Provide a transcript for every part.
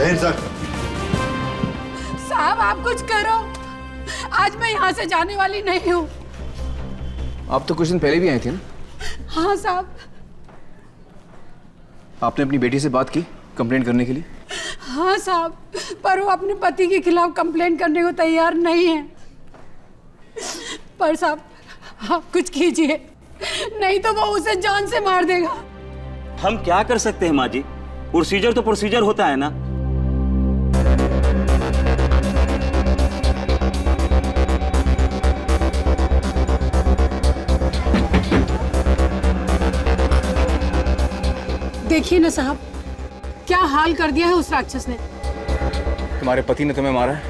Zaheer sir. साहब आप कुछ करो, आज मैं यहाँ से जाने वाली नहीं हूँ। आप तो कुछ दिन पहले भी आई थी ना? हाँ साहब। आपने अपनी बेटी से बात की कंप्लेंट करने के लिए? हाँ साहब, पर वो अपने पति के खिलाफ कंप्लेंट करने को तैयार नहीं है। पर साहब आप कुछ कीजिए, नहीं तो वो उसे जान से मार देगा। हम क्या कर सकते हैं माँ जी? प्रोसीजर तो प्रोसीजर होता है ना। देखिए ना साहब, क्या हाल कर दिया है उस राक्षस ने। तुम्हारे पति ने तुम्हें मारा है?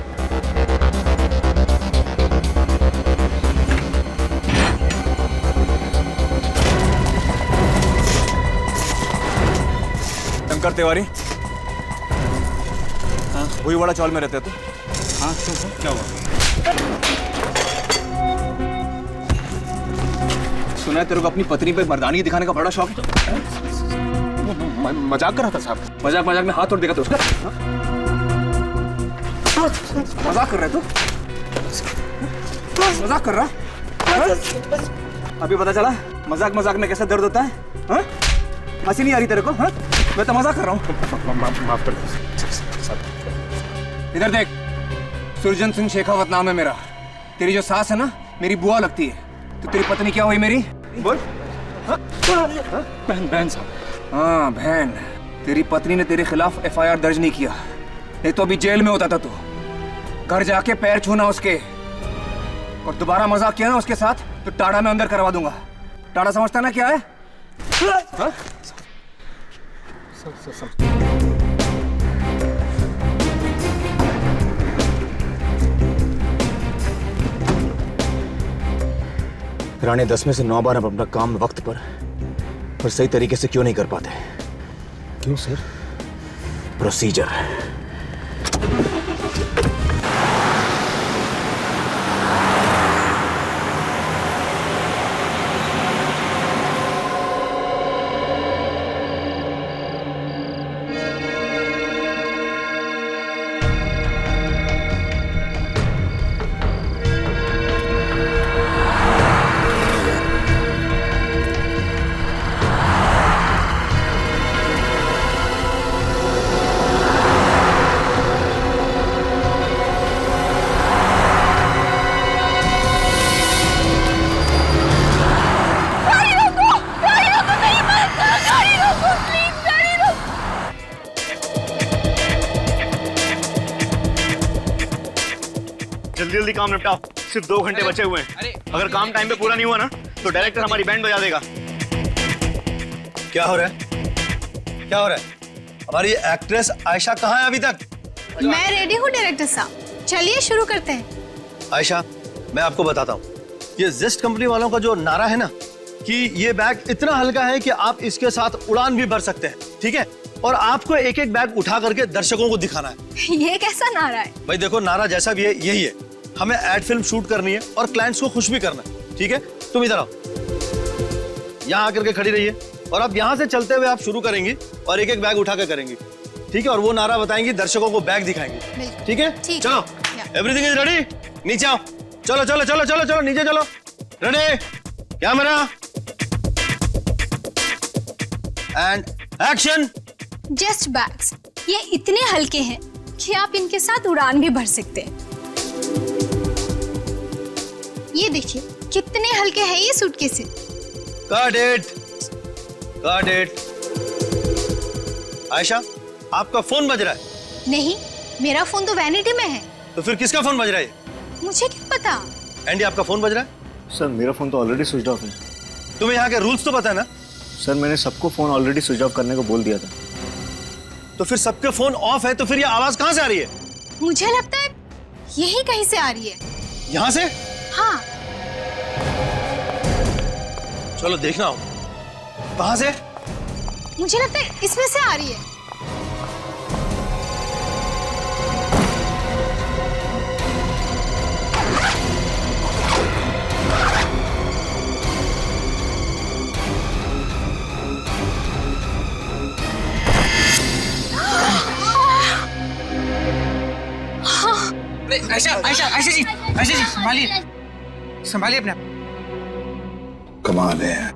शंकर तिवारी, हाँ वही वाला चौल में रहते तो? हाँ क्या हुआ? सुना है तेरे को अपनी पत्नी पे मर्दानी दिखाने का बड़ा शौक है? मजाक कर रहा था साहब। मजाक मजाक में हाथ तोड़ देगा तो उसका? मजाक कर रहा है तू? मजाक कर रहा? अभी पता चला मजाक मजाक में कैसा दर्द होता है? हाँ? हंसी नहीं आ रही तेरे को? हाँ? मैं तो मजाक कर रहा हूँ। माफ कर दो। इधर देख, सुरजन सिंह शेखावत नाम है मेरा। तेरी जो सास है ना, मेरी बुआ लगती है। तो तेरी पत्नी क्या हुई मेरी? बोल। बहन बहन साहब। हाँ बहन, तेरी पत्नी ने तेरे खिलाफ FIR दर्ज नहीं किया, नहीं तो अभी जेल में होता था तू। घर जाके पैर छूना उसके, और दोबारा मजाक किया ना उसके साथ तो टाड़ा में अंदर करवा दूंगा। टाड़ा समझता ना क्या है? हाँ? रानी 10 में से 9 बार हम अपना काम वक्त पर और सही तरीके से क्यों नहीं कर पाते? क्यों सर? प्रोसीजर। जल्दी जल्दी काम निपटाओ, सिर्फ 2 घंटे बचे हुए हैं। अगर काम टाइम पे पूरा नहीं हुआ ना तो डायरेक्टर हमारी बैंड बजा देगा। क्या हो रहा है? क्या हो रहा है? हमारी एक्ट्रेस आयशा कहाँ है अभी तक? मैं रेडी हूँ डायरेक्टर साहब, चलिए शुरू करते हैं। आयशा, मैं आपको बताता हूँ, ये जेस्ट कंपनी वालों का जो नारा है ना कि ये बैग इतना हल्का है कि आप इसके साथ उड़ान भी भर सकते हैं, ठीक है? और आपको एक एक बैग उठा करके दर्शकों को दिखाना है। ये कैसा नारा है? भाई देखो, नारा जैसा भी है यही है। हमें एड फिल्म शूट करनी है और क्लाइंट्स को खुश भी करना है, ठीक है? तुम इधर आओ, यहाँ आकर के खड़ी रहिए और अब यहाँ से चलते हुए आप शुरू करेंगी और एक एक बैग उठा कर करेंगी, ठीक है? और वो नारा बताएंगी, दर्शकों को बैग दिखाएंगी, ठीक है? चलो, एवरीथिंग इज रेडी? नीचे आओ, चलो चलो चलो चलो चलो नीचे चलो। Ready, camera and action. Just bags, ये इतने हल्के हैं कि आप इनके साथ उड़ान भी भर सकते हैं। ये देखिए कितने हल्के हैं ये सूटकेसें। Got it. Got it. Ayesha, आपका फोन बज रहा है? नहीं, मेरा फोन तो वैनिटी में है। तो फिर किसका फोन बज रहा है? मुझे क्या पता। एंडी, आपका फोन बज रहा है? सर मेरा फोन तो ऑलरेडी स्विच ऑफ है। तुम्हें यहाँ के रूल्स तो पता है ना? सर मैंने सबको फोन ऑलरेडी स्विच ऑफ करने को बोल दिया था। तो फिर सबके फोन ऑफ है तो फिर ये आवाज कहाँ से आ रही है? मुझे लगता है यही कहीं से आ रही है। यहाँ से? हाँ। चलो देखना हो। कहाँ से? मुझे लगता है इसमें से आ रही है। आयशा आयशा आयशा जी संभालिए संभालिए अपने आप। कमाल है,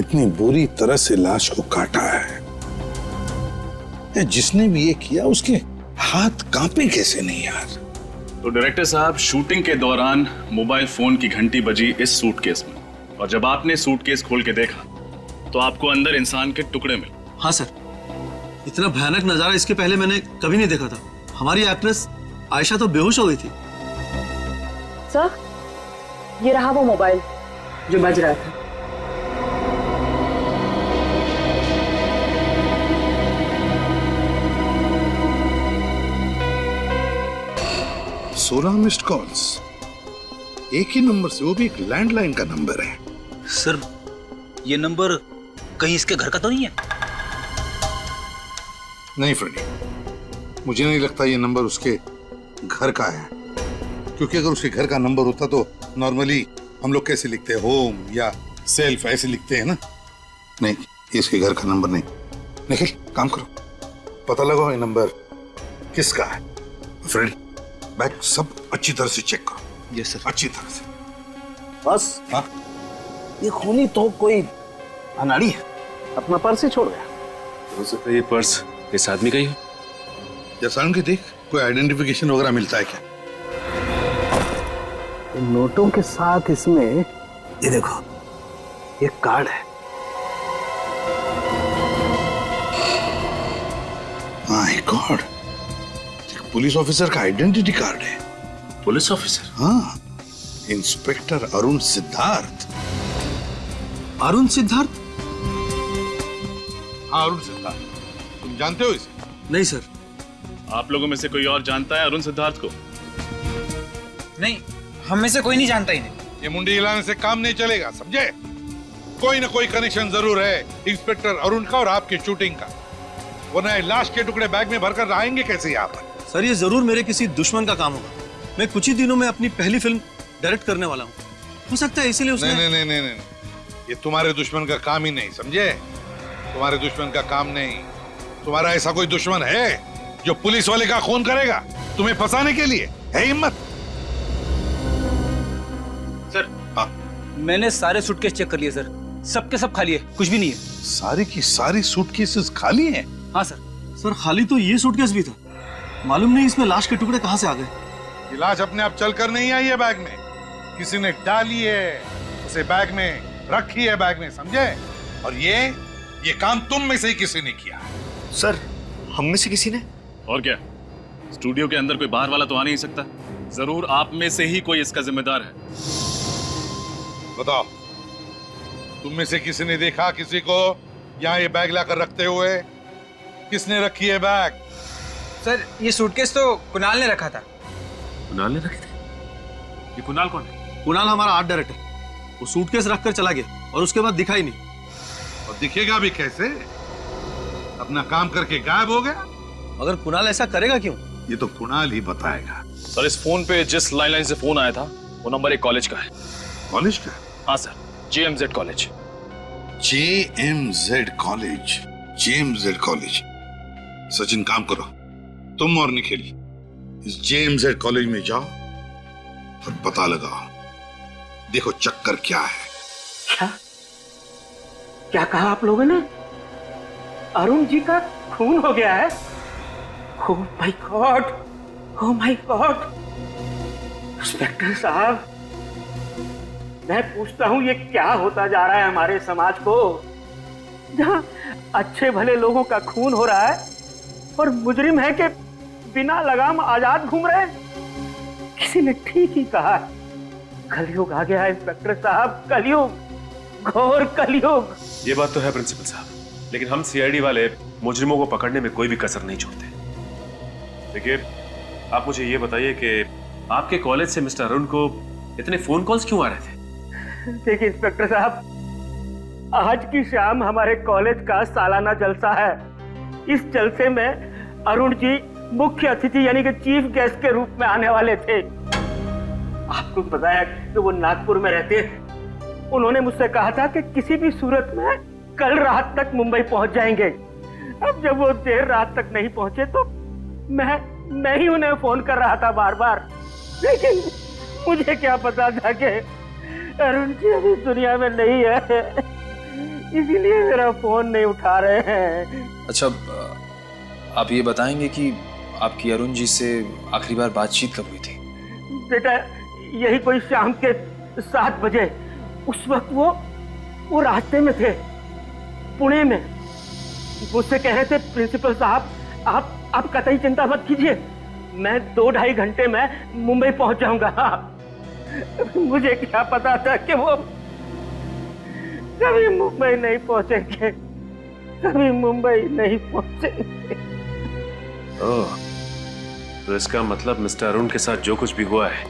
इतनी बुरी तरह से लाश को काटा है। ये जिसने भी ये किया उसके हाथ कांपे कैसे नहीं यार। तो डायरेक्टर साहब, शूटिंग के दौरान मोबाइल फोन की घंटी बजी इस सूटकेस में, और जब आपने सूटकेस खोल के देखा तो आपको अंदर इंसान के टुकड़े मिले। हाँ सर, इतना भयानक नजारा इसके पहले मैंने कभी नहीं देखा था। हमारी एक्ट्रेस आयशा तो बेहोश हो गई थी। सर, ये रहा वो मोबाइल जो बज रहा था। सोलह मिस्ड कॉल्स, एक ही नंबर से, वो भी एक लैंडलाइन का नंबर है। सर, ये नंबर कहीं इसके घर का तो नहीं है? नहीं फ्रेंडी, मुझे नहीं लगता ये नंबर उसके घर का है, क्योंकि अगर उसके घर का नंबर होता तो नॉर्मली हम लोग कैसे लिखते हैं, होम या सेल्फ ऐसे लिखते हैं ना। नहीं, ये इसके घर का नंबर नहीं। निखिल, काम करो, पता लगाओ ये नंबर किसका है। फ्रेंडी, बैग सब अच्छी तरह से चेक करो। Yes sir. अच्छी तरह से। बस हाँ, ये खूनी तो कोई अनाड़ी है, अपना पर्स ही छोड़ गया। हो सकता है ये पर्स इस आदमी का ही हो। जैसा उनकी देख, कोई आइडेंटिफिकेशन वगैरह मिलता है क्या? नोटों के साथ इसमें ये देखो, ये कार्ड है। माय गॉड, पुलिस ऑफिसर का आइडेंटिटी कार्ड है। Police officer? हाँ, इंस्पेक्टर अरुण सिद्धार्थ। अरुण सिद्धार्थ? हाँ, अरुण सिद्धार्थ। तुम जानते हो इसे? नहीं सर। आप लोगों में से कोई और जानता है अरुण सिद्धार्थ को? नहीं, हम में से कोई नहीं जानता इन्हें। ये मुंडी हिलाने से काम नहीं चलेगा, समझे? कोई ना कोई कनेक्शन जरूर है इंस्पेक्टर अरुण का और आपकी शूटिंग का, वरना लाश के टुकड़े बैग में भरकर आएंगे कैसे यहाँ पर? सर, ये जरूर मेरे किसी दुश्मन का काम होगा। मैं कुछ ही दिनों में अपनी पहली फिल्म डायरेक्ट करने वाला हूँ। हो सकता है इसीलिए उसने। नहीं नहीं नहीं नहीं, ये तुम्हारे दुश्मन का काम ही नहीं, समझे? तुम्हारे दुश्मन का काम नहीं। तुम्हारा ऐसा कोई दुश्मन है जो पुलिस वाले का खून करेगा तुम्हें फंसाने के लिए? है हिम्मत? सर, हाँ, मैंने सारे सूटकेस चेक कर लिए सर, सबके सब खाली है, कुछ भी नहीं है। सारी की सारी सूटकेसेस खाली हैं? हाँ सर। सर, खाली तो ये सूटकेस भी था। मालूम नहीं इसमें लाश के टुकड़े कहाँ से आ गए। ये लाश अपने आप चलकर नहीं आई है बैग में, किसी ने डाली है, उसे बैग में रखी है, बैग में, समझे? और ये काम तुम में से ही किसी ने किया है। सर, हम में से किसी ने? और क्या, स्टूडियो के अंदर कोई बाहर वाला तो आ नहीं सकता। जरूर आप में से ही कोई इसका जिम्मेदार है। बताओ, तुम में से किसी ने देखा किसी को यहाँ ये बैग लाकर रखते हुए? किसने रखी है बैग? सर, ये सूटकेस तो कुणाल ने रखा था। कुणाल ने रखे थे? ये कुणाल कौन है? कुणाल हमारा आर्ट डायरेक्टर। वो सूटकेस रखकर चला गया और उसके बाद दिखा ही नहीं। और दिखेगा भी कैसे? अपना काम करके गायब हो गया। अगर कुणाल ऐसा करेगा क्यों? ये तो कुणाल ही बताएगा। सर, इस फोन पे जिस लाइन से फोन आया था वो नंबर एक कॉलेज का है। कॉलेज का? हाँ sir, JMZ college. JMZ college, JMZ college. Sachin, काम करो, तुम और निखिल इस JMZ कॉलेज में जाओ और पता लगाओ, देखो चक्कर क्या है। क्या क्या कहा आप लोगों ने? अरुण जी का खून हो गया है? Oh my God, oh my God. Inspector साहब, मैं पूछता हूँ ये क्या होता जा रहा है हमारे समाज को, जहाँ अच्छे भले लोगों का खून हो रहा है और मुजरिम है कि बिना लगाम आजाद घूम रहे हैं। किसी ने ठीक ही कहा, कलयुग आ गया है इंस्पेक्टर साहब, कलयुग, घोर कलयुग। ये बात तो है प्रिंसिपल साहब, लेकिन हम CID वाले मुजरिमों को पकड़ने में कोई भी कसर नहीं छोड़ते। देखिए, आप मुझे ये बताइए कि आपके कॉलेज से मिस्टर अरुण को इतने फोन कॉल्स क्यों आ रहे थे? देखिए इंस्पेक्टर साहब, आज की शाम हमारे कॉलेज का सालाना जलसा है। इस जलसे में अरुण जी मुख्य अतिथि यानी कि चीफ गेस्ट के रूप में आने वाले थे। आपको बताया कि वो नागपुर में रहते हैं। उन्होंने मुझसे कहा था कि किसी भी सूरत में कल रात तक मुंबई पहुंच जाएंगे। अब जब वो देर रात तक नहीं पहुंचे तो मैं ही उन्हें फोन कर रहा था बार बार, लेकिन मुझे क्या पता था कि अरुण जी अभी दुनिया में नहीं है, इसीलिए मेरा फोन नहीं उठा रहे हैं। अच्छा, आप ये बताएंगे कि आपकी अरुण जी से आखिरी बार बातचीत कब हुई थी? बेटा, यही कोई शाम के 7 बजे। उस वक्त वो रास्ते में थे, पुणे में। मुझसे कह रहे थे, प्रिंसिपल साहब आप कतई चिंता मत कीजिए, मैं 2-2.5 घंटे में मुंबई पहुंच जाऊंगा। मुझे क्या पता था कि वो कभी मुंबई नहीं पहुंचेंगे, कभी मुंबई नहीं पहुंचेंगे। ओह, तो इसका मतलब मिस्टर अरुण के साथ जो कुछ भी हुआ है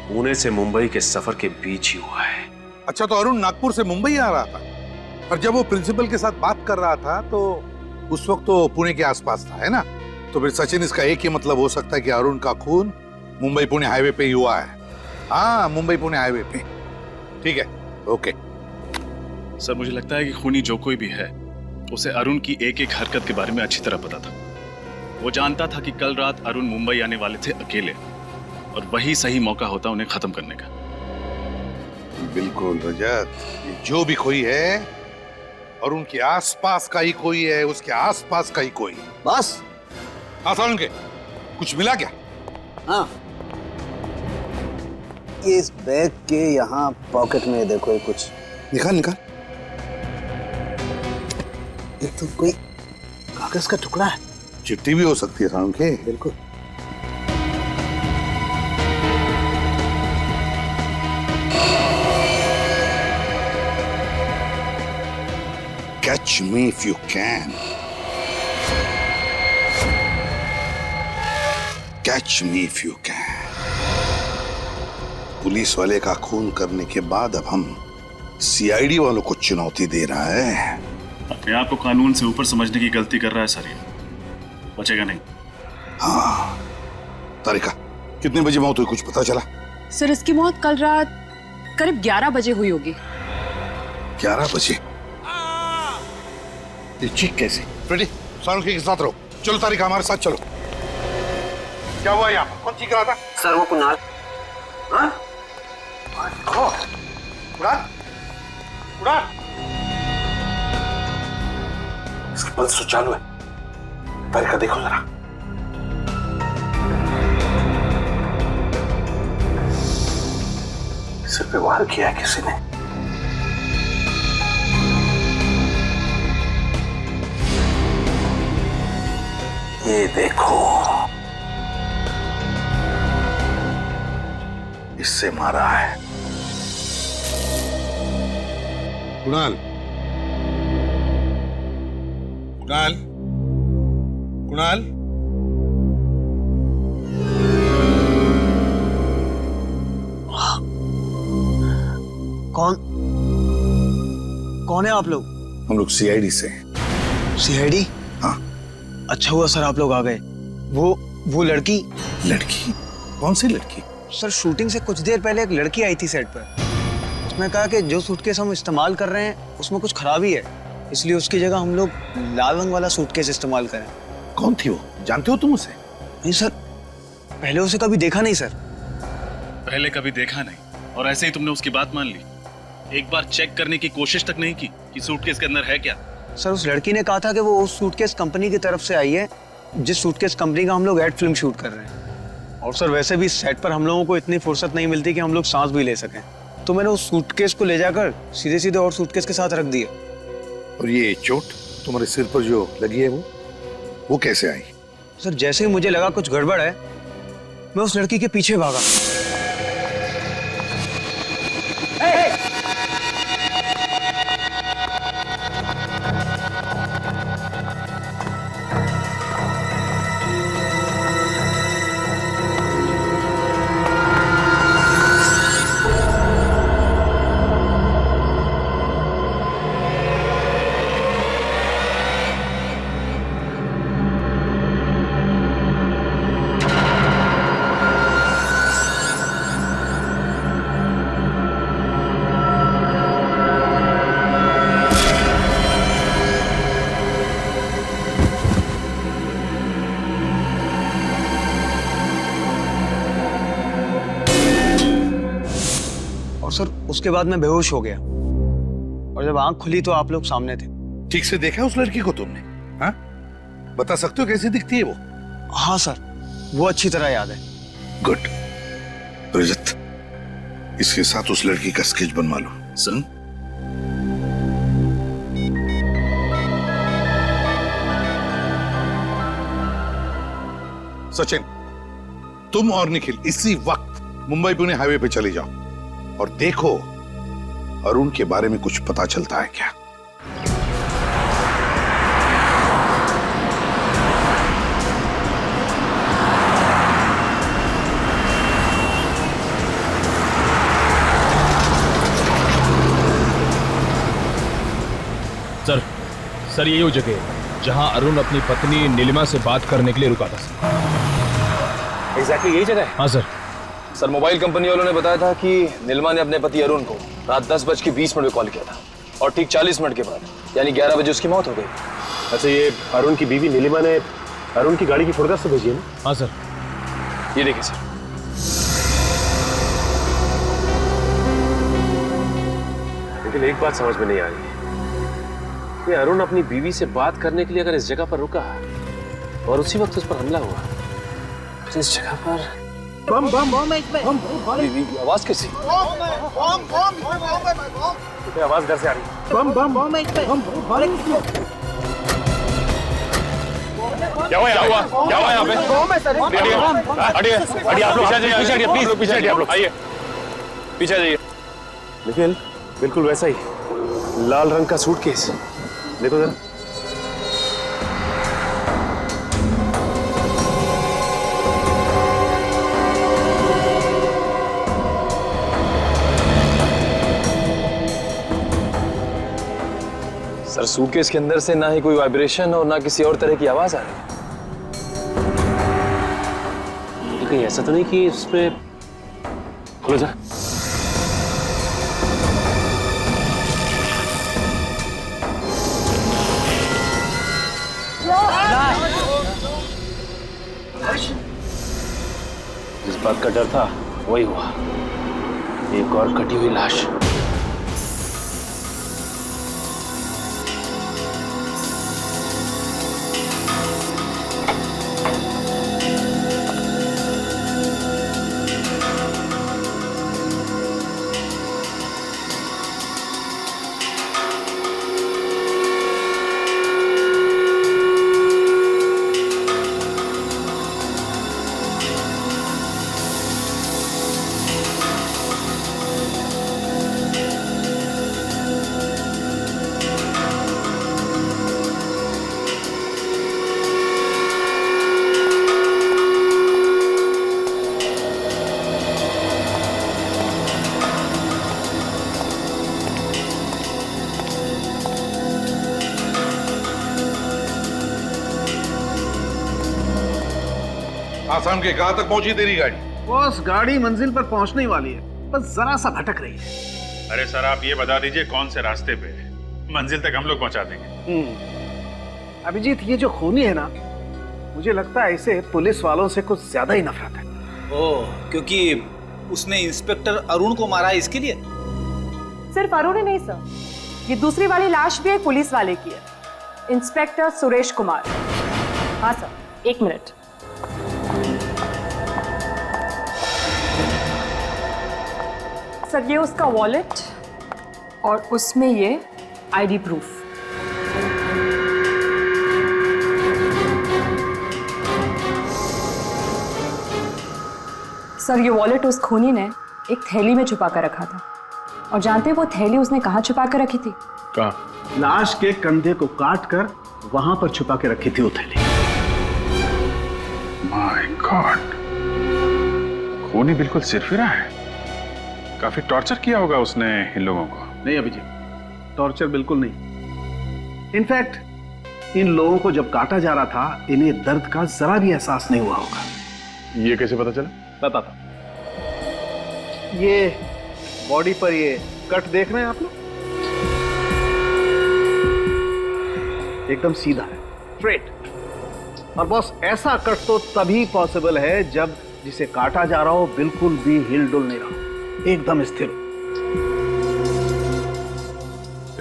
पुणे से मुंबई के सफर के बीच ही हुआ है। अच्छा, तो अरुण नागपुर से मुंबई आ रहा था और जब वो प्रिंसिपल के साथ बात कर रहा था तो उस वक्त तो पुणे के आसपास था, है ना? तो फिर सचिन, इसका एक ही मतलब हो सकता है कि अरुण का खून मुंबई पुणे हाईवे पे ही हुआ है। हाँ, मुंबई पुणे हाईवे पे। ठीक है, ओके। सर, मुझे लगता है कि खूनी जो कोई भी है उसे अरुण की एक एक हरकत के बारे में अच्छी तरह पता था। वो जानता था कि कल रात अरुण मुंबई आने वाले थे अकेले, और वही सही मौका होता उन्हें खत्म करने का। बिल्कुल रजत, ये जो भी कोई है और उनके आसपास का ही कोई है, उसके आसपास का ही कोई। बस आसान के कुछ मिला क्या? हाँ, ये इस बैग के यहाँ पॉकेट में देखो, ये कुछ निकाल। ये तो कोई कागज का टुकड़ा है। चिट्ठी भी हो सकती है साउंड के। बिल्कुल। Catch me if you can. Catch me if you can. Police वाले का खून करने के बाद अब हम सीआईडी वालों को चुनौती दे रहा है। अपने आप को कानून से ऊपर समझने की गलती कर रहा है सर, ये बचेगा नहीं। हाँ, तारिका, कितने बजे मौत हुई, कुछ पता चला? सर, इसकी मौत कल रात करीब 11 बजे हुई होगी। 11 बजे? ये चीख कैसे? फ्रेडी, सानुकी के साथ रहो। चलो तारिका, हमारे साथ चलो। क्या हुआ यहाँ? कौन चीख रहा था? सर, वो कुणाल। हाँ? कुणाल? इसकी पल्स तो चालू है। तारिका, देखो जरा। सिर पे वार किया है किसी ने। ये देखो, इससे मारा है। कुणाल, कुणाल, कुणाल, कौन है आप लोग? हम लोग सीआईडी से। सीआईडी? हाँ। अच्छा हुआ सर आप लोग आ गए। वो लड़की? लड़की? कौन सी लड़की? सर, शूटिंग से कुछ देर पहले एक लड़की आई थी सेट पर। उसने कहा कि जो सूटकेस हम इस्तेमाल कर रहे हैं उसमें कुछ खराबी है, इसलिए उसकी जगह हम लोग लाल रंग वाला सूटकेस इस्तेमाल करें। कौन थी वो? जानते हो तुम उसे? नहीं सर, पहले उसे कभी देखा नहीं सर। पहले कभी देखा नहीं और ऐसे ही तुमने उसकी बात मान ली? एक बार चेक करने की कोशिश तक नहीं की कि सूटकेस के अंदर है क्या? सर, उस लड़की ने कहा था कि वो उस सूटकेस कंपनी की तरफ से आई है जिस सूटकेस कंपनी का हम लोग एड फिल्म शूट कर रहे हैं। और सर, वैसे भी सेट पर हम लोगों को इतनी फुर्सत नहीं मिलती कि हम लोग सांस भी ले सकें, तो मैंने उस सूटकेस को ले जाकर सीधे सीधे और सूटकेस के साथ रख दिया। और ये चोट तुम्हारे सिर पर जो लगी है वो कैसे आई? सर, जैसे ही मुझे लगा कुछ गड़बड़ है, मैं उस लड़की के पीछे भागा। सर उसके बाद मैं बेहोश हो गया और जब आंख खुली तो आप लोग सामने थे। ठीक से देखा उस लड़की को तुमने? हाँ, बता सकते हो कैसी दिखती है वो? हाँ सर, वो अच्छी तरह याद है। गुड। तो इज्जत, इसके साथ उस लड़की का स्केच बनवा लो। सन सचिन, तुम और निखिल इसी वक्त मुंबई पुणे हाईवे पे चले जाओ और देखो अरुण के बारे में कुछ पता चलता है क्या। सर यही वो जगह है जहां अरुण अपनी पत्नी नीलिमा से बात करने के लिए रुका था। एग्जैक्टली यही जगह है? हाँ सर। सर मोबाइल कंपनी वालों ने बताया था कि नीलिमा ने अपने पति अरुण को रात 10:20 पे कॉल किया था और ठीक 40 मिनट के बाद यानी 11 बजे उसकी मौत हो गई। अच्छा, ये अरुण की बीवी नीलिमा ने अरुण की गाड़ी की फोटोग्राफ से भेजी है ना? हाँ सर। ये देखिए सर। लेकिन एक बात समझ में नहीं आ रही, कि अरुण अपनी बीवी से बात करने के लिए अगर इस जगह पर रुका और उसी वक्त उस पर हमला हुआ, तो इस जगह पर बम बम बम आवाज कैसी? आवाज घर से आ रही है। बम बम बम क्या हुआ यहाँ पे? हटिए आप लोग, पीछे हटिए प्लीज, पीछे हटिए आप लोग, आइए पीछे जाइए। निखिल, बिल्कुल वैसा ही लाल रंग का सूटकेस, देखो जरा। सर सूटकेस के अंदर से ना ही कोई वाइब्रेशन और ना किसी और तरह की आवाज आ रही है। कहीं ऐसा तो नहीं कि इस पे खोलो जरा। जिस बात का डर था वही हुआ, एक और कटी हुई लाश। आसाम के कहां तक पहुंची तेरी गाड़ी? बॉस गाड़ी मंजिल पर पहुंचने वाली है, बस जरा सा भटक रही है। अरे सर, आप ये बता दीजिए कौन से रास्ते पे है, मंजिल तक हम लोग पहुंचा देंगे। अभिजीत, ये जो खूनी है ना, मुझे लगता है इसे पुलिस वालों से कुछ ज्यादा ही नफरत है। ओह, क्योंकि उसने इंस्पेक्टर अरुण को मारा इसके लिए? सिर्फ अरुण ही नहीं सर, ये दूसरी वाली लाश भी एक पुलिस वाले की है, इंस्पेक्टर सुरेश कुमार। हाँ सर, 1 मिनट। सर ये उसका वॉलेट और उसमें ये आईडी प्रूफ। सर ये वॉलेट उस खूनी ने एक थैली में छुपा कर रखा था, और जानते हैं वो थैली उसने कहाँ छुपा कर रखी थी? कहाँ? लाश के कंधे को काट कर वहां पर छुपा के रखी थी वो थैली। माय गॉड, खूनी बिल्कुल सिरफिरा है। काफी टॉर्चर किया होगा उसने इन लोगों को। नहीं अभिजीत, टॉर्चर बिल्कुल नहीं। इनफैक्ट इन लोगों को जब काटा जा रहा था, इन्हें दर्द का जरा भी एहसास नहीं हुआ होगा। ये कैसे पता चला? बताता। ये बॉडी पर ये कट देख रहे हैं आप लोग, एकदम सीधा है, स्ट्रेट। और बॉस ऐसा कट तो तभी पॉसिबल है जब जिसे काटा जा रहा हो बिल्कुल भी हिल डुल नहीं रहा, एकदम स्थिर हो।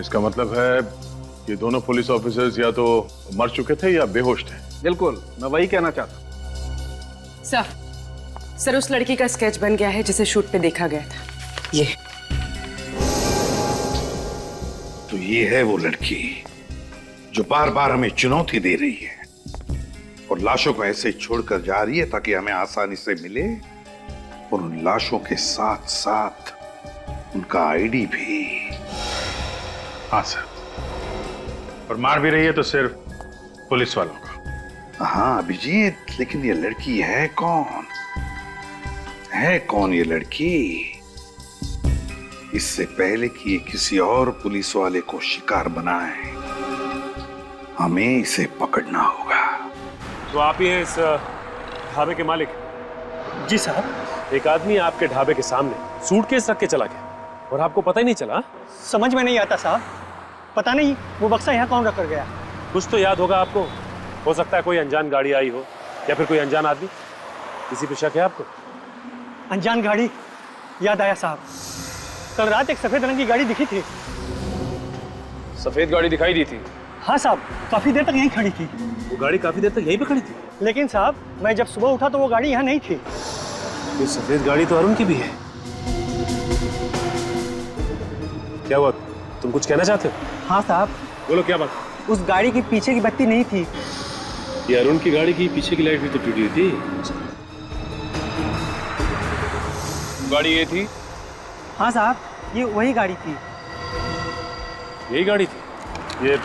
इसका मतलब है ये दोनों पुलिस ऑफिसर्स या तो मर चुके थे या बेहोश थे। बिल्कुल, मैं वही कहना चाहता हूँ। सर उस लड़की का स्केच बन गया है जिसे शूट पे देखा गया था। ये तो ये है वो लड़की जो बार बार हमें चुनौती दे रही है और लाशों को ऐसे छोड़कर जा रही है ताकि हमें आसानी से मिले, और उन लाशों के साथ साथ उनका आईडी भी। हाँ सर, और मार भी रही है तो सिर्फ पुलिस वालों को। हाँ अभिजीत, लेकिन ये लड़की है कौन? है कौन ये लड़की? इससे पहले कि ये किसी और पुलिस वाले को शिकार बनाए, हमें इसे पकड़ना होगा। तो आप ही हैं इस ढाबे के मालिक? जी साहब। एक आदमी आपके ढाबे के सामने सूटकेस रख के चला गया और आपको पता ही नहीं चला? समझ में नहीं आता साहब, पता नहीं वो बक्सा यहाँ कौन रख कर गया। कुछ तो याद होगा आपको। हो सकता है कोई अनजान गाड़ी आई हो या फिर कोई अनजान आदमी। किसी पे शक है आपको? अनजान गाड़ी याद आया साहब, कल रात एक सफेद रंग की गाड़ी दिखी थी। सफेद गाड़ी दिखाई दी थी? हाँ साहब, काफी देर तक यहीं खड़ी थी। वो गाड़ी काफी देर तक यहीं पे खड़ी थी? लेकिन साहब मैं जब सुबह उठा तो वो गाड़ी यहाँ नहीं थी। ये सफेद गाड़ी तो अरुण की भी है। क्या हुआ, तुम कुछ कहना चाहते हो? हाँ साहब। बोलो क्या बात? उस गाड़ी की पीछे की बत्ती नहीं थी। ये अरुण की गाड़ी की पीछे की लाइट भी तो टूटी हुई थी। गाड़ी ये थी? हाँ साहब, ये वही गाड़ी थी। यही गाड़ी थी? ये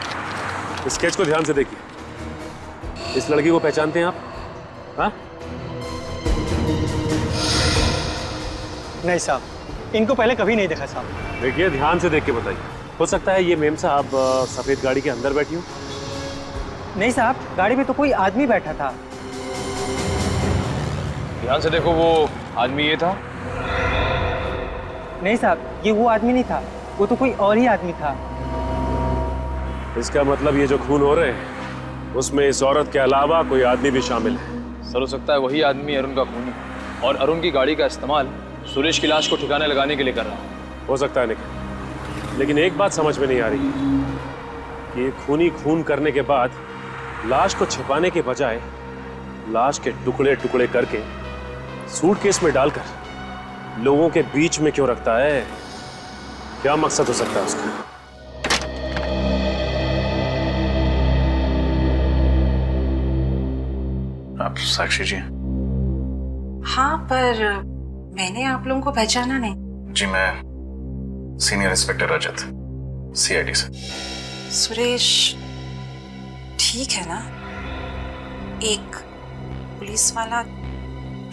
स्केच को ध्यान से देखिए। इस लड़की को पहचानते हैं आप? हाँ? नहीं साहब, इनको पहले कभी नहीं देखा साहब। देखिए ध्यान से देख के बताइए। हो सकता है ये मेम साहब सफेद गाड़ी के अंदर बैठी हो। नहीं साहब, गाड़ी में तो कोई आदमी बैठा था। ध्यान से देखो, वो आदमी ये था? नहीं साहब, ये वो आदमी नहीं था, वो तो कोई और ही आदमी था। इसका मतलब ये जो खून हो रहे हैं उसमें इस औरत के अलावा कोई आदमी भी शामिल है। सर हो सकता है वही आदमी अरुण का खूनी और अरुण की गाड़ी का इस्तेमाल सुरेश की लाश को ठिकाने लगाने के लिए कर रहा है। हो सकता है निखिल, लेकिन एक बात समझ में नहीं आ रही कि खूनी खून करने के बाद लाश को छिपाने के बजाय लाश के टुकड़े टुकड़े करके सूटकेस में डालकर लोगों के बीच में क्यों रखता है? क्या मकसद हो सकता है उसका? आप साक्षी जी? हाँ, पर मैंने आप लोगों को पहचाना नहीं। जी मैं सीनियर इंस्पेक्टर रजत, सीआईडी से। सुरेश ठीक है ना? एक पुलिस वाला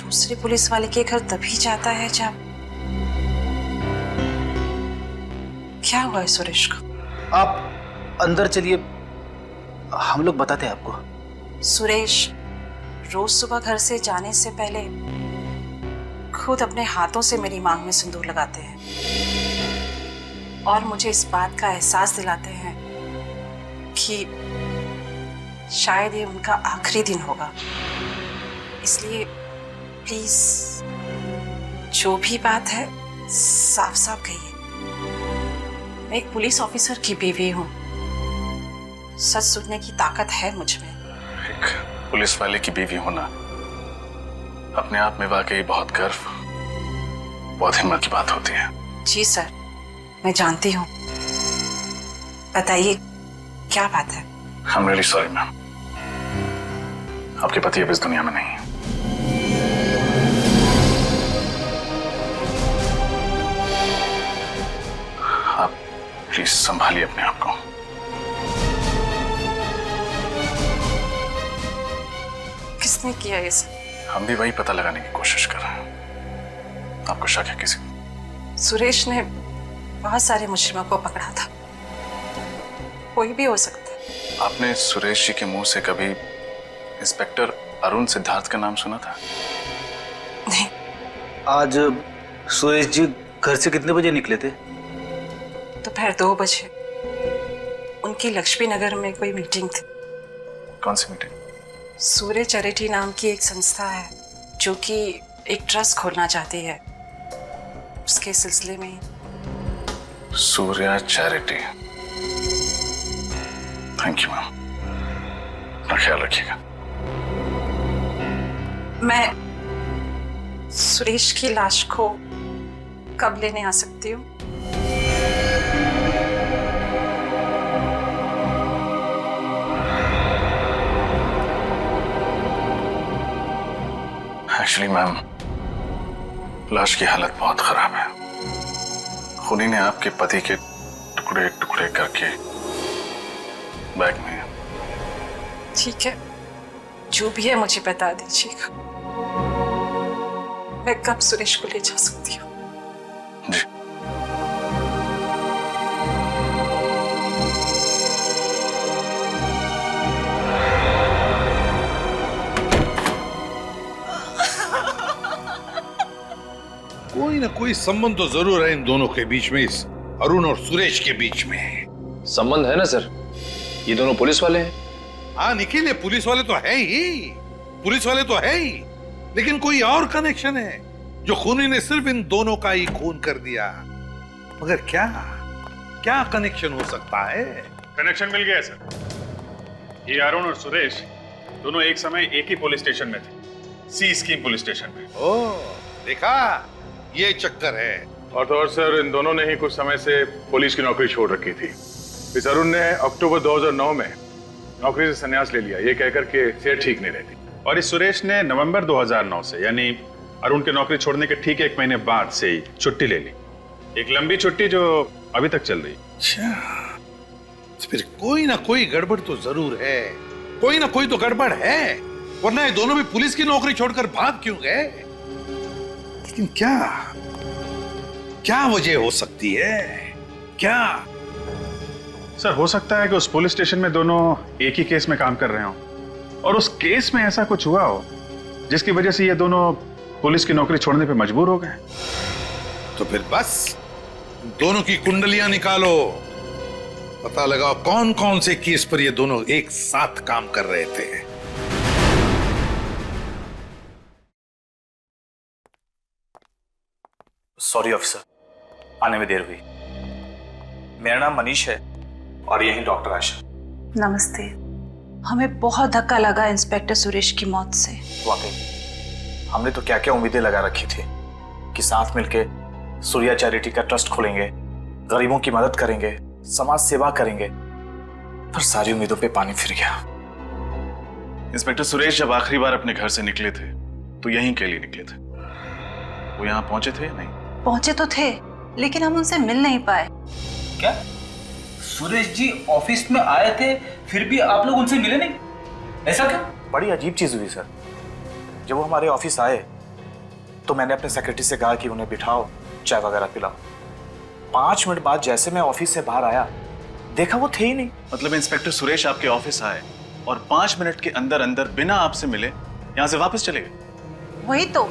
दूसरे पुलिस वाले के घर तभी जाता है जब... क्या हुआ है सुरेश को? आप अंदर चलिए, हम लोग बताते हैं आपको। सुरेश रोज सुबह घर से जाने से पहले खुद अपने हाथों से मेरी मांग में सिंदूर लगाते हैं और मुझे इस बात का एहसास दिलाते हैं कि शायद ये उनका आखिरी दिन होगा। इसलिए प्लीज जो भी बात है साफ साफ कहिए। मैं एक पुलिस ऑफिसर की बीवी हूँ, सच सुनने की ताकत है मुझ में। एक पुलिस वाले की बीवी होना अपने आप में वाकई बहुत गर्व, बहुत हिम्मत की बात होती है। जी सर, मैं जानती हूँ। बताइए क्या बात है? I'm really sorry मैम, आपके पति अब इस दुनिया में नहीं है। आप प्लीज संभालिए अपने आप को। किसने किया ये सब? हम भी वही पता लगाने की कोशिश कर रहे हैं। आपको शक है किसी? सुरेश ने बहुत सारे मुजरिमों को पकड़ा था, कोई भी हो सकता है। आपने सुरेश जी के मुंह से कभी इंस्पेक्टर अरुण सिद्धार्थ का नाम सुना था? नहीं। आज सुरेश जी घर से कितने बजे निकले थे? दोपहर 2 बजे। उनकी लक्ष्मी नगर में कोई मीटिंग थी। कौन सी मीटिंग? सूर्य चैरिटी नाम की एक संस्था है जो कि एक ट्रस्ट खोलना चाहती है, उसके सिलसिले में। सूर्य चैरिटी? थैंक यू मैम, अपना ख्याल रखिएगा। मैं सुरेश की लाश को कब लेने आ सकती हूँ? एक्चुअली मैम, लाश की हालत बहुत खराब है। खूनी ने आपके पति के टुकड़े टुकड़े करके बैग में। ठीक है, जो भी है मुझे बता दीजिएगा। मैं कब सुरेश को ले जा सकती हूँ? जी। कोई ना कोई संबंध तो जरूर है इन दोनों के बीच में, इस अरुण और सुरेश के बीच में। संबंध है ना सर, ये दोनों पुलिस वाले हैं। हाँ निखिल, ये पुलिस वाले तो है ही, पुलिस वाले तो है ही, लेकिन कोई और कनेक्शन है जो खूनी ने सिर्फ इन दोनों का ही खून कर दिया। मगर क्या क्या कनेक्शन हो सकता है? कनेक्शन मिल गया सर। ये अरुण और सुरेश दोनों एक समय एक ही पुलिस स्टेशन में थे, सी स्कीम पुलिस स्टेशन में। ओह, देखा, ये चक्कर है। और तो और सर, इन दोनों ने ही कुछ समय से पुलिस की नौकरी छोड़ रखी थी। इस अरुण ने अक्टूबर 2009 में नौकरी से संन्यास ले लिया, ये कहकर के सेहत ठीक नहीं रहती। और इस सुरेश ने नवंबर 2009 से, यानी अरुण की नौकरी छोड़ने के ठीक 1 महीने बाद से ही छुट्टी ले ली। एक लंबी छुट्टी जो अभी तक चल रही। अच्छा, तो फिर कोई ना कोई गड़बड़ तो जरूर है, कोई ना कोई तो गड़बड़ है, वरना ये दोनों भी पुलिस की नौकरी छोड़कर भाग क्यों गए? लेकिन क्या क्या वजह हो सकती है? क्या? सर, हो सकता है कि उस पुलिस स्टेशन में दोनों एक ही केस में काम कर रहे हो और उस केस में ऐसा कुछ हुआ हो जिसकी वजह से ये दोनों पुलिस की नौकरी छोड़ने पे मजबूर हो गए। तो फिर बस दोनों की कुंडलियां निकालो, पता लगाओ कौन कौन से केस पर ये दोनों एक साथ काम कर रहे थे। सॉरी ऑफिसर, आने में देर हुई। मेरा नाम मनीष है और यही डॉक्टर आशा। नमस्ते। हमें बहुत धक्का लगा इंस्पेक्टर सुरेश की मौत से। वाकई हमने तो क्या क्या उम्मीदें लगा रखी थी कि साथ मिलके सूर्या चैरिटी का ट्रस्ट खोलेंगे, गरीबों की मदद करेंगे, समाज सेवा करेंगे, पर सारी उम्मीदों पे पानी फिर गया। इंस्पेक्टर सुरेश जब आखिरी बार अपने घर से निकले थे तो यहीं के लिए निकले थे। वो यहाँ पहुंचे थे या नहीं? पहुंचे तो थे, लेकिन हम उनसे मिल नहीं पाए। क्या सुरेश जी ऑफिस में आए थे, फिर भी आप लोग उनसे मिले नहीं? ऐसा क्या? बड़ी अजीब चीज हुई सर। जब वो हमारे ऑफिस आए तो मैंने अपने सेक्रेटरी से कहा कि उन्हें बिठाओ, चाय वगैरह पिलाओ। 5 मिनट बाद जैसे मैं ऑफिस से बाहर आया, देखा वो थे ही नहीं। मतलब इंस्पेक्टर सुरेश आपके ऑफिस आए और 5 मिनट के अंदर अंदर बिना आपसे मिले यहाँ से वापस चले गए? वही तो,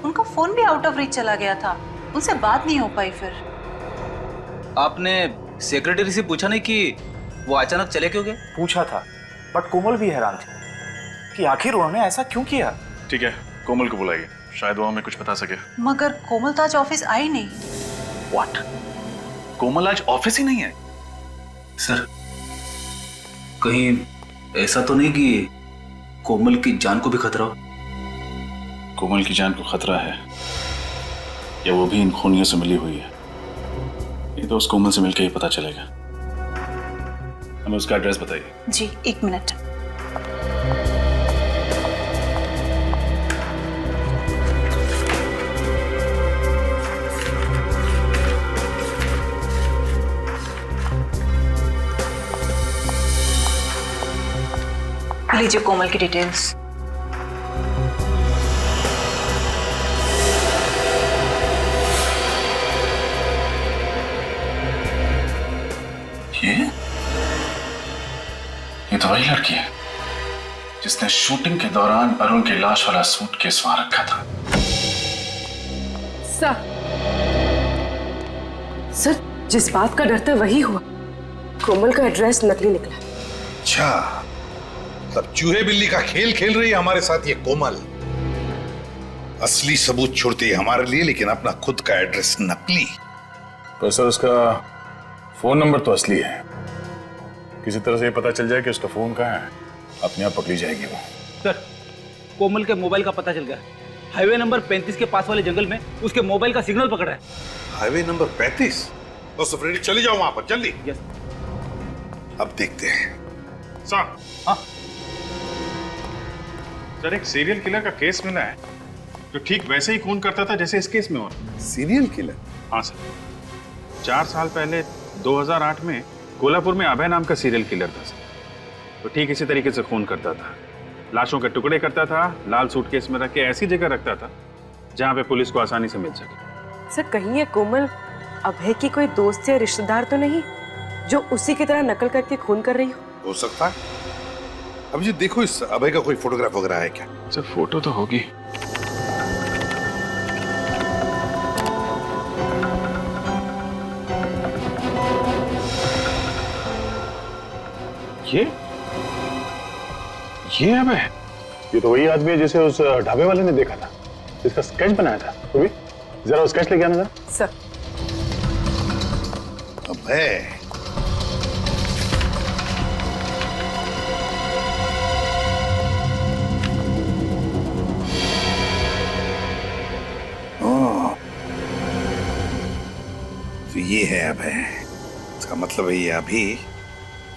उनका फोन भी आउट ऑफ रीच चला गया था, उनसे बात नहीं हो पाई। फिर आपने सेक्रेटरी से पूछा नहीं कि वो अचानक चले क्यों गए? पूछा था, बट कोमल भी हैरान थी कि आखिर उन्होंने ऐसा क्यों किया। ठीक है, कोमल को बुलाइए, शायद वो हमें कुछ बता सके। मगर कोमल तो आज ऑफिस आई नहीं। व्हाट? कोमल आज ऑफिस ही नहीं है? सर, कहीं ऐसा तो नहीं कि कोमल की जान को भी खतरा हो? कोमल की जान को खतरा है या वो भी इन खूनियों से मिली हुई है, ये तो उस कोमल से मिलकर ही पता चलेगा। हमें उसका एड्रेस बताइए। जी, 1 मिनट। लीजिए कोमल की डिटेल्स। ये तो वही लड़की है जिसने शूटिंग के दौरान अरुण की लाश वाला सूटकेस वहां रखा था। सर, जिस बात का डर था वही हुआ। कोमल का एड्रेस नकली निकला। अच्छा, तब चूहे बिल्ली का खेल खेल रही है हमारे साथ ये कोमल। असली सबूत छोड़ती है हमारे लिए, लेकिन अपना खुद का एड्रेस नकली। तो सर, उसका फोन नंबर तो असली है, किसी तरह से ये पता चल जाए कि उसका फोन कहाँ है, अपने आप पकड़ी जाएगी वो। सर, कोमल के मोबाइल का पता चल गया। हाईवे नंबर 35 के पास वाले जंगल में उसके मोबाइल का सिग्नल पकड़ा है। Highway number 35? बस फ्रेडी चले जाओ वहां पर जल्दी। यस। अब देखते हैं। सर, हाँ सर, एक सीरियल किलर का केस मिला है जो ठीक वैसे ही खून करता था जैसे इस केस में हुआ। Serial killer? हाँ सर, 4 साल पहले 2008 में कोल्हापुर में अभय नाम का सीरियल किलर था सर। तो ठीक इसी तरीके से खून करता था, लाशों के टुकड़े करता था, लाल सूटकेस में रख के ऐसी जगह रखता था जहां पे पुलिस को आसानी से मिल सके। सर, कहीं ये कोमल अभय की कोई दोस्त या रिश्तेदार तो नहीं जो उसी की तरह नकल करके खून कर रही हो सकता है। अब जी देखो, इस अभय का कोई फोटोग्राफ वगैरह है क्या? सर फोटो तो होगी। ये अभय? ये तो वही आदमी है जिसे उस ढाबे वाले ने देखा था, जिसका स्केच बनाया था। तो भी जरा वो स्केच लेके आना था। सर। अभय, तो ये है अभय। इसका मतलब है ये अभी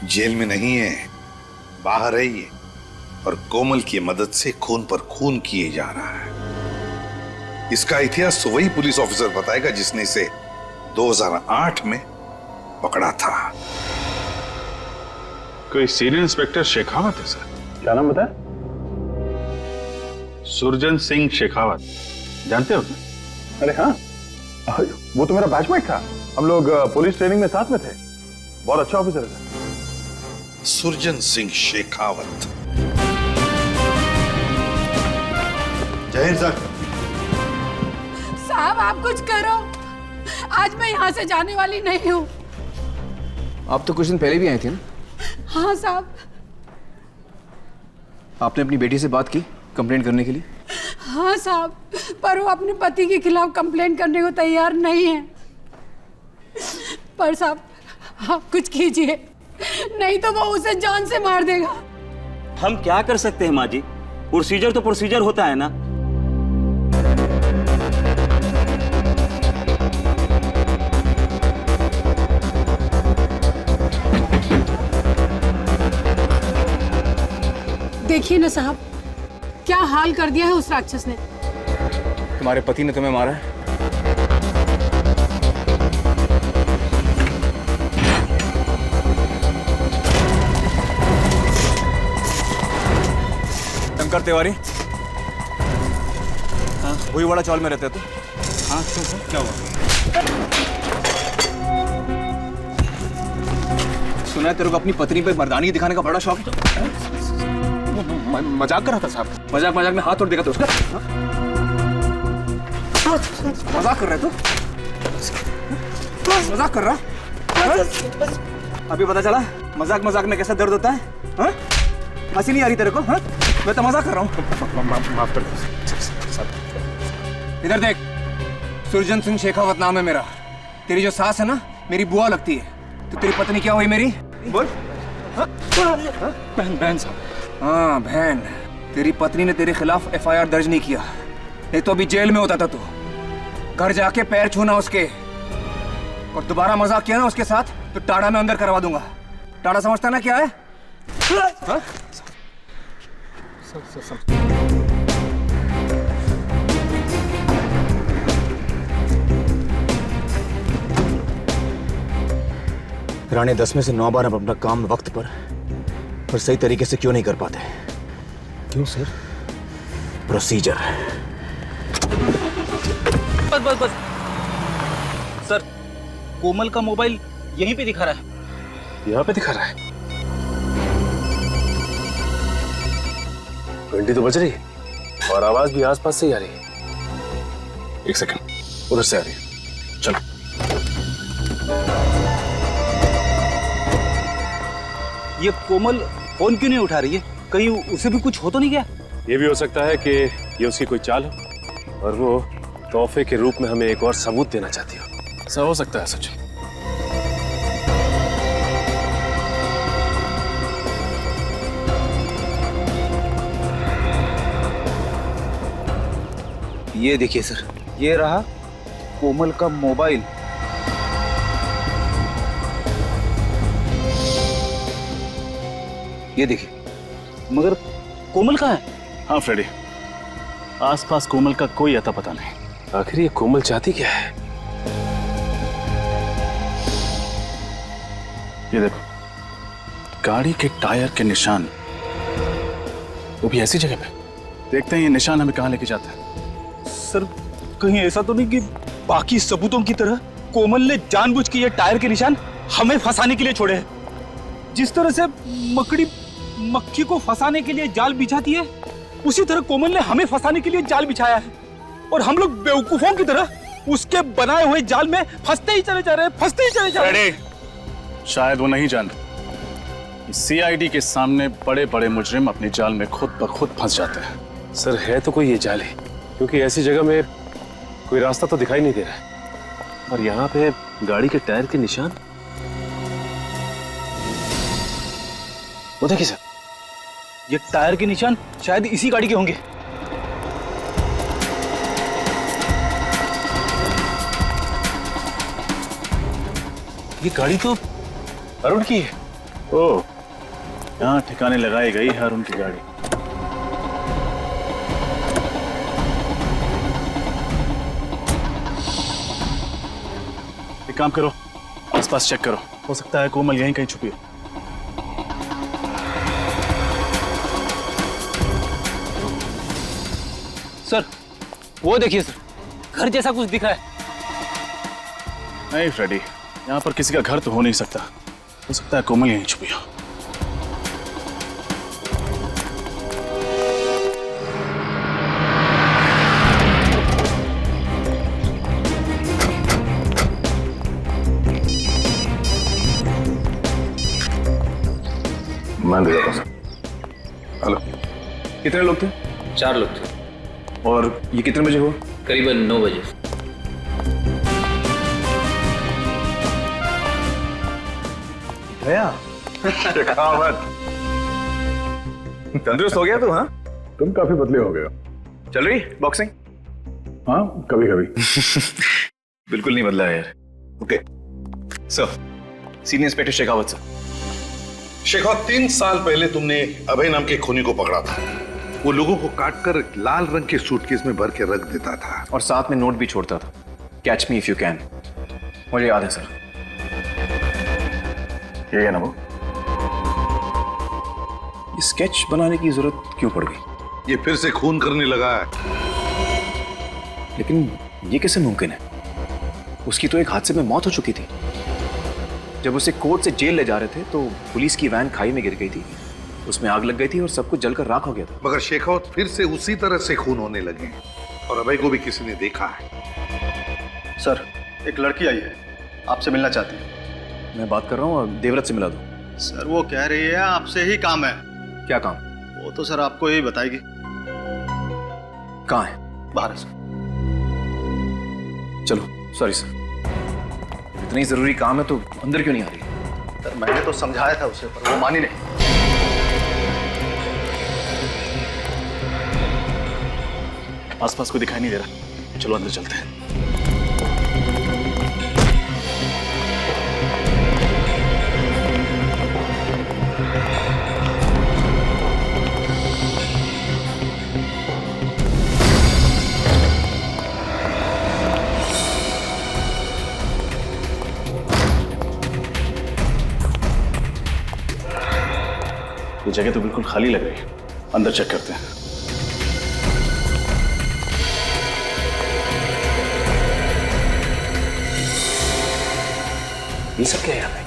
जेल में नहीं है, बाहर है ये, और कोमल की मदद से खून पर खून किए जा रहा है। इसका इतिहास तो वही पुलिस ऑफिसर बताएगा जिसने इसे 2008 में पकड़ा था। कोई सीनियर इंस्पेक्टर शेखावत है सर। क्या नाम बताया? सुरजन सिंह शेखावत, जानते हो? अरे हाँ, वो तो मेरा बैचमेट था। हम लोग पुलिस ट्रेनिंग में साथ में थे। बहुत अच्छा ऑफिसर है। सुरजन सिंह शेखावत। जय हिंद सर। साहब, आप कुछ करो, आज मैं यहाँ से जाने वाली नहीं हूँ। आप तो कुछ दिन पहले भी आए थे ना? हाँ साहब। आपने अपनी बेटी से बात की कंप्लेंट करने के लिए? हाँ साहब, पर वो अपने पति के खिलाफ कंप्लेंट करने को तैयार नहीं है। पर साहब, आप कुछ कीजिए, नहीं तो वो उसे जान से मार देगा। हम क्या कर सकते हैं माँ जी? प्रोसीजर तो प्रोसीजर होता है ना। देखिए ना साहब, क्या हाल कर दिया है उस राक्षस ने। तुम्हारे पति ने तुम्हें मारा है? शंकर तिवारी? हाँ, वही वाला चौल में रहते हो तुम? हाँ, क्या हुआ? सुना है तेरे को अपनी पत्नी पे मर्दानी दिखाने का बड़ा शौक है? मजाक कर रहा था साहब। मजाक में हाथ तोड़ देगा तो उसका? मजाक कर रहे तू? मजाक कर रहा? अभी पता चला मजाक में कैसा दर्द होता है? हाँ? हंसी नहीं आ रही तेरे को? हाँ? मैं तो मजाक कर रहा हूँ। माफ कर दो। इधर देख, सुरजन सिंह शेखावत नाम है मेरा। तेरी जो सास है ना, मेरी बुआ लगती है। तो तेरी पत्नी क्या हुई मेरी? बोल। बहन साहब। हाँ, बहन। तेरी पत्नी ने तेरे खिलाफ FIR दर्ज नहीं किया, नहीं तो अभी जेल में होता था तू। घर जाके पैर छूना उसके, और दोबारा मजाक किया ना उसके साथ तो टाड़ा में अंदर करवा दूंगा। टाड़ा समझता ना क्या है? हाँ? रानी 10 में से 9 बार हम अपना काम वक्त पर और सही तरीके से क्यों नहीं कर पाते? क्यों सर? प्रोसीजर। बस सर, कोमल का मोबाइल यहीं पे दिखा रहा है। यहाँ पे दिखा रहा है? घंटी तो बज रही है और आवाज भी आसपास से ही आ रही है। एक सेकंड, उधर से आ रही है। चलो। ये कोमल फोन क्यों नहीं उठा रही है? कहीं उसे भी कुछ हो तो नहीं गया? ये भी हो सकता है कि ये उसकी कोई चाल हो और वो तोहफे के रूप में हमें एक और सबूत देना चाहती हो। ऐसा हो सकता है सचिन। ये देखिए सर, ये रहा कोमल का मोबाइल। ये देखिए, मगर कोमल कहाँ है? हाँ फ्रेडी, आसपास कोमल का कोई अता पता नहीं। आखिर ये कोमल चाहती क्या है? ये देखो, गाड़ी के टायर के निशान, वो भी ऐसी जगह पे। देखते हैं ये निशान हमें कहाँ लेके जाता है। सर, कहीं ऐसा तो नहीं कि बाकी सबूतों की तरह कोमल ने जानबूझ के ये टायर के निशान हमें फंसाने के लिए छोड़े हैं? जिस तरह से मकड़ी मक्खी को फंसाने के लिए जाल बिछाती है, उसी तरह कोमल ने हमें फंसाने के लिए जाल बिछाया है, और हम लोग बेवकूफों की तरह उसके बनाए हुए जाल में फंसते ही चले जा रहे हैं, फंसते ही चले जा रहे हैं। शायद वो नहीं जानते, सीआईडी के सामने बड़े बड़े मुजरिम अपने जाल में खुद ब खुद फंस जाते हैं। सर, है तो कोई ये जाल है, क्योंकि ऐसी जगह में कोई रास्ता तो दिखाई नहीं दे रहा है, और यहाँ पे गाड़ी के टायर के निशान। वो देखिए सर, ये टायर के निशान शायद इसी गाड़ी के होंगे। ये गाड़ी तो अरुण की है। ओह, यहाँ ठिकाने लगाई गई है अरुण की गाड़ी। एक काम करो, आसपास चेक करो, हो सकता है कोमल यहीं कहीं छुपी हो। सर, वो देखिए सर, घर जैसा कुछ दिख रहा है। नहीं फ्रेडी, यहाँ पर किसी का घर तो हो नहीं सकता, हो सकता है कोमल यहीं छुपी हो। मान दिया सर। हेलो, कितने लोग थे? 4 लोग थे। और ये कितने बजे हुआ? करीबन 9 बजे। भैया, तंदुरुस्त हो गया तू? हाँ, तुम काफी बदले हो गए हो। चल रही बॉक्सिंग? हाँ, कभी कभी। बिल्कुल नहीं बदला है यार। Okay sir, senior inspector Shekhawat sir. Shekhawat, 3 साल पहले तुमने अभय नाम के खूनी को पकड़ा था। वो लोगों को काटकर लाल रंग के सूटकेस में भर के रख देता था, और साथ में नोट भी छोड़ता था, catch me if you can. मुझे याद है सर। ये है ना वो? ये स्केच बनाने की जरूरत क्यों पड़ गई? ये फिर से खून करने लगा है। लेकिन ये कैसे मुमकिन है? उसकी तो एक हादसे में मौत हो चुकी थी। जब उसे कोर्ट से जेल ले जा रहे थे तो पुलिस की वैन खाई में गिर गई थी, उसमें आग लग गई थी और सब कुछ जलकर राख हो गया था। मगर शेखावत, फिर से उसी तरह से खून होने लगे, और अभय को भी किसी ने देखा है। सर, एक लड़की आई है, आपसे मिलना चाहती है। मैं बात कर रहा हूँ, देवव्रत से मिला दो। सर, वो कह रही है आपसे ही काम है। क्या काम? वो तो सर आपको ही बताएगी। कहाँ है? बाहर है सर। चलो, सॉरी सर, इतनी जरूरी काम है तो अंदर क्यों नहीं आ रही? सर, मैंने तो समझाया था उसे, पर वो मानी नहीं। आसपास कोई दिखाई नहीं दे रहा, चलो अंदर चलते हैं। ये जगह तो बिल्कुल खाली लग रही है, अंदर चेक करते हैं। ये सब क्या है यहाँ पे?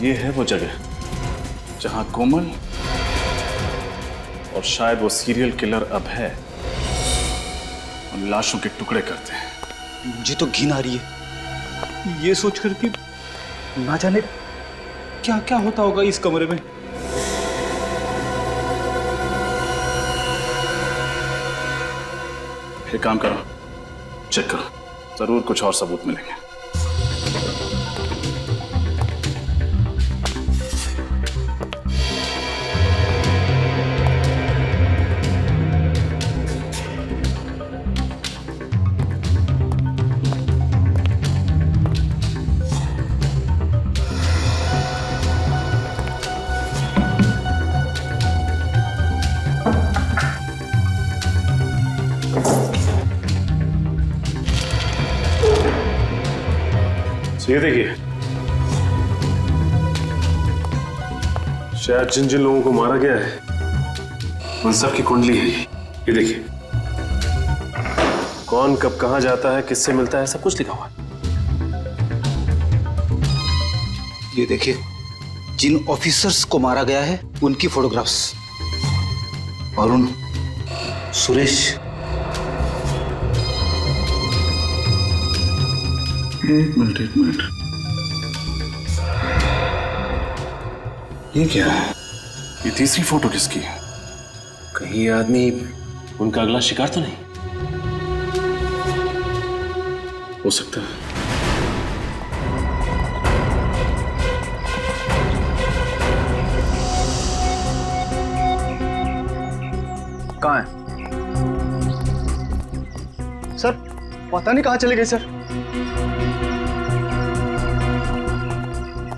ये है वो जगह जहां कोमल और शायद वो सीरियल किलर अभय उन लाशों के टुकड़े करते हैं। मुझे तो घिन आ रही है ये सोचकर कि ना जाने क्या क्या होता होगा इस कमरे में। एक काम करो, चेक करो, जरूर कुछ और सबूत मिलेंगे। ये देखिए, शायद जिन जिन लोगों को मारा गया है उन सब की कुंडली है ये देखिए। कौन कब कहां जाता है, किससे मिलता है, सब कुछ लिखा हुआ है। ये देखिए, जिन ऑफिसर्स को मारा गया है उनकी फोटोग्राफ्स। अरुण, सुरेश। एक मिनट। ये क्या है? ये तीसरी फोटो किसकी है? कहीं ये आदमी उनका अगला शिकार तो नहीं हो सकता है। कहाँ है सर? पता नहीं कहाँ चले गए सर।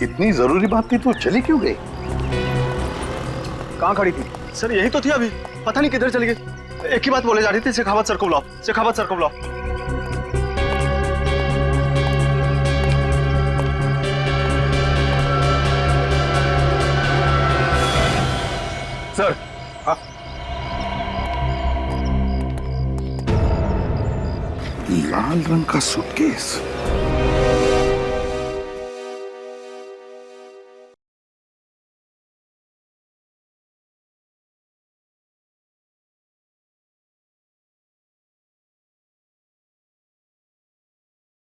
इतनी जरूरी बात थी तो चली क्यों गई? कहाँ खड़ी थी सर? यही तो थी अभी, पता नहीं किधर चली गई। एक ही बात बोले जा रही थी, शेखावत सर को बुलाओ, शेखावत सर को बुलाओ। सर, लाल रंग का सूटकेस।